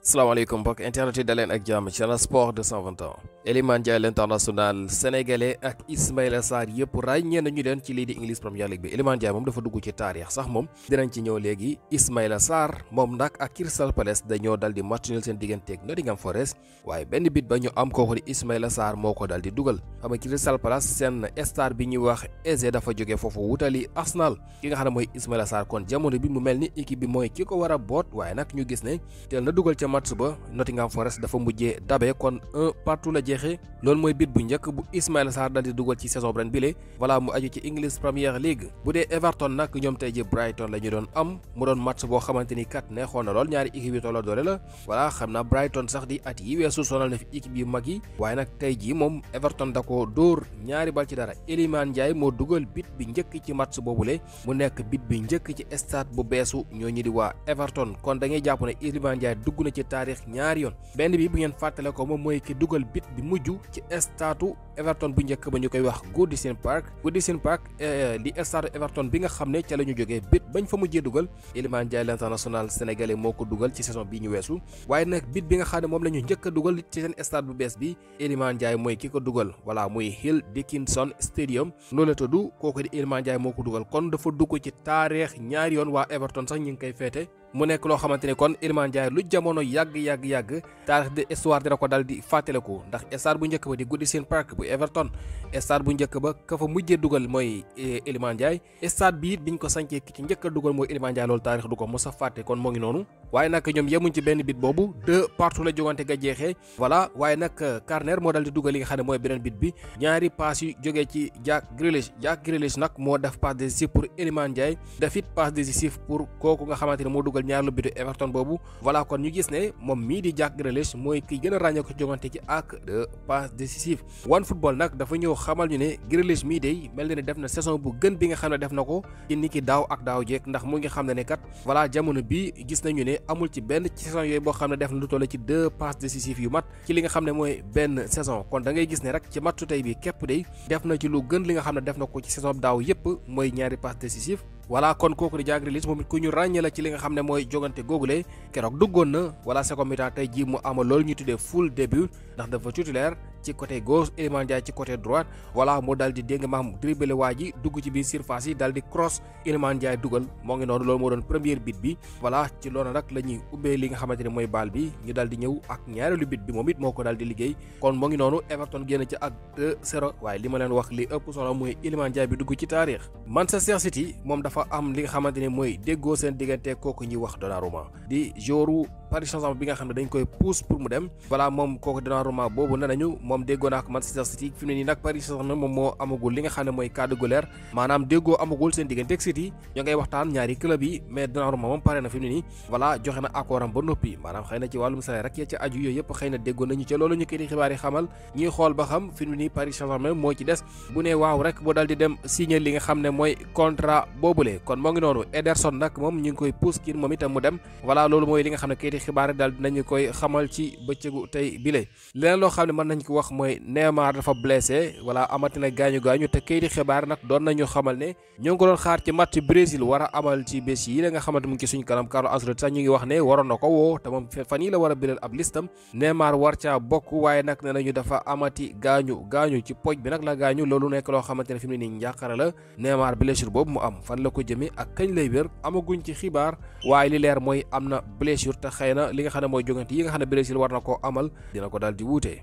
salaamaaleykum mbokk internet yi daleen ak jàmm ci la sport 221 Iliman Ndiaye l'international sénégalais ak Ismaïla Sarr yëpp ràññee nañu leen ci lii di English Premier League bi Iliman Ndiaye moom dafa dugg ci taarix sax moom dinañ ci ñëw léegi. Ismaïla Sarr moom nag ak Crystal Palace dañoo dal di match nul seen digganteeg Nottingham Forest waaye benn bit ba ñu am kooku di Ismaïla Sarr moo ko dal di dugal xam nga Crystal Palace seen star bi ñuy wax Eze dafa jógee foofu wutali Arsenal ki nga xam ne mooy Ismaïla Sarr kon jamono bi mu mel ni équipe bi mooy ki ko war a boot waaye nag ñu gis ne teel na dugal ca match ba Nottingham Forest dafa mujjee dabe kon 1-1 la jeexee loolu mooy bit bu njëkk bu Ismaïla Sarr dal di dugal ci saison ren bile voilà mu aju ci English Premier League bu dee Everton nag ñoom tey ji Brighton la ñu doon am mu doon match boo xamante ni kat neexoon na lool ñaari équipe yi tolloo doole la voilà xam naa Brighton sax di at yi weesu sonal na fi équipe yu mag yi waaye nag tey ji moom Everton da ko dóor ñaari bal ci dara Iliman Ndiaye moo dugal bit bi njëkk ci match boobule mu nekk bit bi njëkk ci stade bu beesu ñoo ñi di waa Everton kon da ngay jàpp ne Iliman Ndiaye dugg na ci taarix ñaari yoon benn bi bu ngeen fàttale ko moom mooy ki dugal bit bi mujj ci stade Everton bu njëkk ba ñu koy wax Goodison Park di stade Everton bi nga xam ne ca la ñu jógee bit bañ fa mujjee dugal Iliman Ndiaye l'international sénégalais moo ko dugal ci saison bii ñu weesu waaye nag bit bi nga xam ne moom la ñu njëkk a dugal ci seen stade bu bees bi Iliman Ndiaye mooy ki ko dugal voilà muy Hill Dickinson Stadium noonu la tudd kooku di Iliman Ndiaye moo ko dugal kon dafa dugg ci taarix ñaari yoon waa Everton sax ñu ngi koy feete mu nekk loo xamante ne kon Iliman Ndiaye lu jamono yàgg taarix de histoire dina ko dal di fàttaliku ndax stade bu njëkk ba di Goodison Park bu Everton stade bu njëkk ba ka fa mujjee dugal mooy Iliman Ndiaye stade bi it biñ ko sancee ki ci njëkk a dugal mooy Iliman Ndiaye loolu taarix du ko mos a fàtte kon moo ngi noonu waaye nag ñoom yemuñ ci benn bit boobu 2-2 la jogante ga jeexee voilà waaye nag Garner moo dal di dugal li nga xam ne mooy beneen bit bi ñaari passe yu jógee ci Jack Grealish nag moo def passe décisive pour Iliman Ndiaye def it passe décisive pour kooku nga xamante ne moo dugal ñaar lu bitu Everton boobu voilà kon ñu gis ne moom mii di Jack Grealish mooy ki gën a ràññee ko jogante ci ak de passe décisive OneFootball nag dafa ñëw xamal ñu ne Grealish mii day mel na ne def na saison bu gën bi nga xam ne def na ko ci niki daaw ak daaw jeeg ndax mu ngi xam ne kat voilà jamono bi gis nañu ne amul ci benn ci saison yooyu boo xam ne def na lu toll ci 2 passes décisives yu mat ci li nga xam ne mooy benn saison kon da ngay gis ne rek ci matchu tey bi képp day def na ci lu gën li nga xam ne def na ko ci saison daaw yépp mooy ñaari passes décisives voilà kon kooku di Jack Grealish moom it ku ñu ràññee la ci li nga xam ne mooy jogante googule keroog duggoon na voilà second mi-temps tey jii mu amal loolu ñu tuddee full début ndax dafa titulaire ci côté gauche Iliman Ndiaye ci côté droite voilà mu dal di dégg maam dribble waa ji dugg ci biir surface yi dal di cross Iliman Ndiaye dugal moo ngi noonu loolu moo doon première bit bi voilà ci loolu nag la ñuy ubbee li nga xamante ne mooy baal bi ñu dal di ñëw ak ñaareelu bit bi moom it moo ko dal di liggéey kon moo ngi noonu Everton génn ci ak 2-0 waaye li ma leen wax li ëpp solo mooy Iliman Ndiaye bi dugg ci taarix Manchester City moom dafa am li nga xamante ne mooy déggoo seen diggante kooku ñuy wax Donnarumma di joueur Paris Saint-Germain bi nga xam ne dañ koy pousse pour mu dem voilà moom kooku Donnarumma boobu ne nañu moom déggoo na ak Manchester City fi mu ne nii nag Paris Saint-Germain moom moo amagul li nga xam ne mooy cadre gu leer maanaam déggoo amagul seen diggante ak City ñoo ngay waxtaan ñaari club yi mais Donnarumma moom pare na fi mu ne nii voilà joxe na accord am ba noppi maanaam xëy na ci wàllum salaire rek ya ca aju yooyu yëpp xëy na déggoo nañu ca loolu ñu koy di xibaar yi xamal ñuy xool ba xam fi mu ne nii Paris Saint-Germain moo ci des bu ne waaw rek bu dal di dem signer li nga xam ne mooy contrat boobule kon moo ngi noonu Ederson nag moom ñu ngi koy pousse kii moom itam mu dem voilà loolu mooy li nga xam ne kay di xibaar daal dinañu koy xamal ci bëccëgu tey bile leneen loo xam ne mën nañ ko wax mooy Neymar dafa blessé voilà amatina gaañu te kayiti xibaar nag doon nañu xamal ne ñoo ngi ko doon xaar ci match Brésil war a amal ci bés yi la nga xamante mu ngi ci suñu kanam Carlo Ancelotti sax ñu ngi wax ne waroon na ko woo te moom fan yi la war a biral ab listam Neymar war caa bokk waaye nag ne nañu dafa amati gaañu ci poj bi nag la gaañu loolu nekk loo xamante ne fi mu ne nii njàqare la Neymar blessure boobu mu am fan la ko jëmee ak kañ lay wér amaguñ ci xibaar waaye li leer mooy am na blessure te xëy na li nga xam ne mooy jogante yi nga xam ne Brésil war na koo amal dina ko daal di wuute